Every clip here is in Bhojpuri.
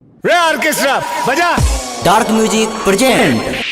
रे ऑर्केस्ट्रा बजा। Dark music present.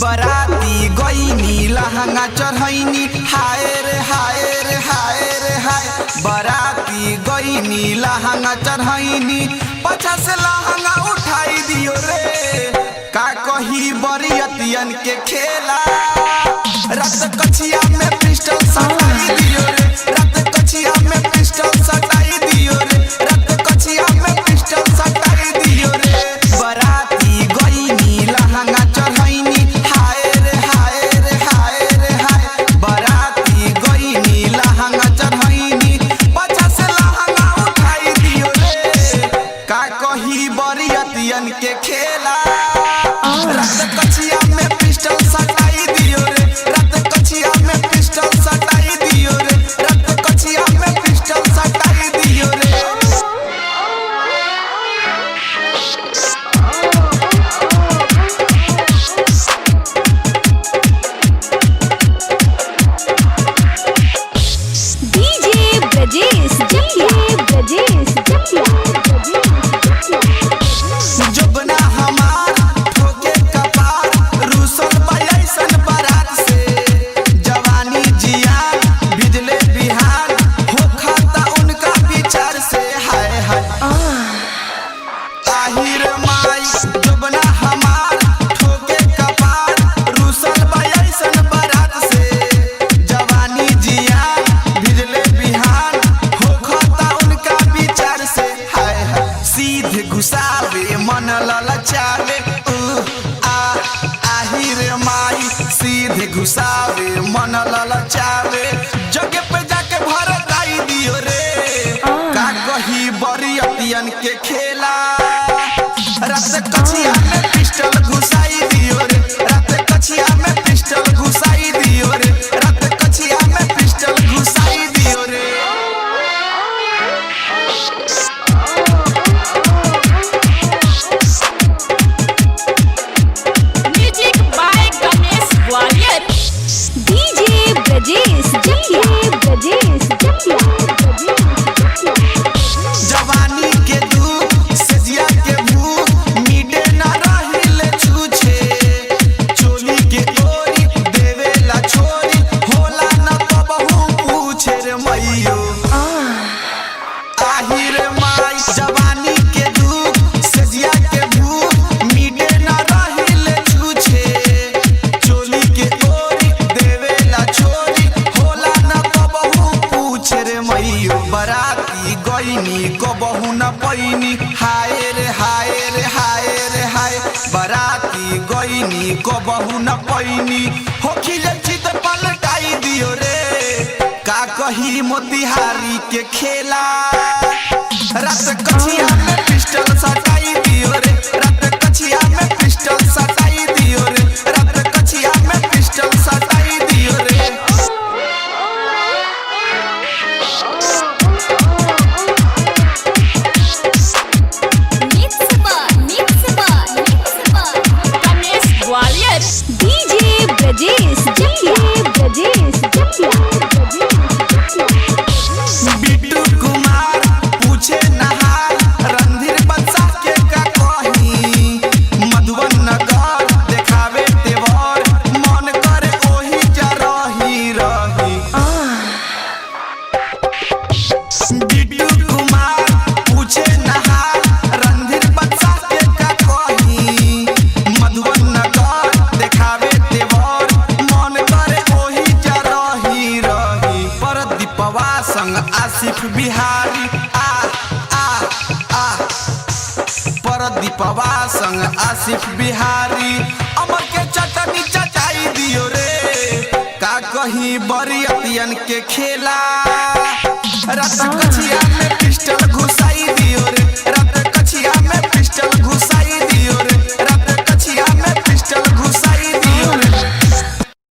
बराती गईनी लहंगा चढ़ैनी हाय रे हाय रे हाय रे हाय। बराती गईनी लहंगा चढ़ैनी पछा से लहंगा उठाई दियो रे। का कही बरियतियन के खेला रात कछिया में पिस्टल सटाई दियो रे। रात कछिया में पिस्टल सटाई दियो रे। रात कछिया में पिस्टल सटाई दियो रे। बराती गईनी लहंगा चढ़ैनी हाय रे हाय रे हाय रे हाय। बराती गईनी लहंगा चढ़ैनी पछा से लहंगा उठाई दियो रे। का कही बरियतियन के खेला रात कछिया में पिस्टल सटाई दियो रे। रात कछिया में पिस्टल सटाई दियो रे। रात कछिया में पिस्टल सटाई दियो रे। जबना हमार ठोके कपार रूसल बयसन बारात से। जवानी जियान बिजले बिहार हो खाता उनका विचार से हाय हाय। आहिर माई जबना हमार ठोके कपार रूसल बयसन बारात से। जवानी जियान बिजले बिहार हो खाता उनका विचार से हाय हाय। सीधे घुसावे मन ललचावे आहिर माई। सीधे घुसावे मन ललचावे जगह पे जाके भरताई दियो रे। का कही बरियतियन के खेला रात कछिया में पिस्टल घुसाई दियो रे। रात कछिया में पिस्टल घुसाई दियो रे। रात कछिया में पिस्टल घुसाई दियो रे। जवानी के दुख सजिया के भूख मीटे ना रहिले छूछे। चोली के ओरी देवेला छोरी होला न तो बहु पूछे रे मैयो। आहिर माई जवानी के दुख सजिया के भूख मीटे ना रहिले छूछे। चोली के ओरी देवेला छोरी होला न तो बहु पूछे रे मैयो। बराती गईनी को बहु न पैनी हाय रे हाय रे हाय रे हाय। बराती गईनी को बहु न पैनी हो खिले चित पलटाई दियो रे। का कही मोतिहारी के खेला रात कछिया में पिस्टल सटाई दियो रे। रात कछिया में पिस्टल सटाई दियो रे। रात कछिया में पिस्टल सटाई दियो रे। बिट्टू कुमार पूछे नहार रणधीर बदशाह के का कही। मधुबन नगर देखावे तेवर मन करे ओही जा रही रही। बिट्टू कुमार पूछे नहार रणधीर बदशाह के का कही। मधुबन नगर देखावे तेवर मन करे ओही जा रही रही। परदीपवा संग आसिफ बिहारी परदीपवा संग आसिफ बिहारी अमर के चटनी चटाई दियो रे। का कही बरियतियन के खेला रात कछिया में पिस्टल घुसाई दियो रे। रात कछिया में पिस्टल घुसाई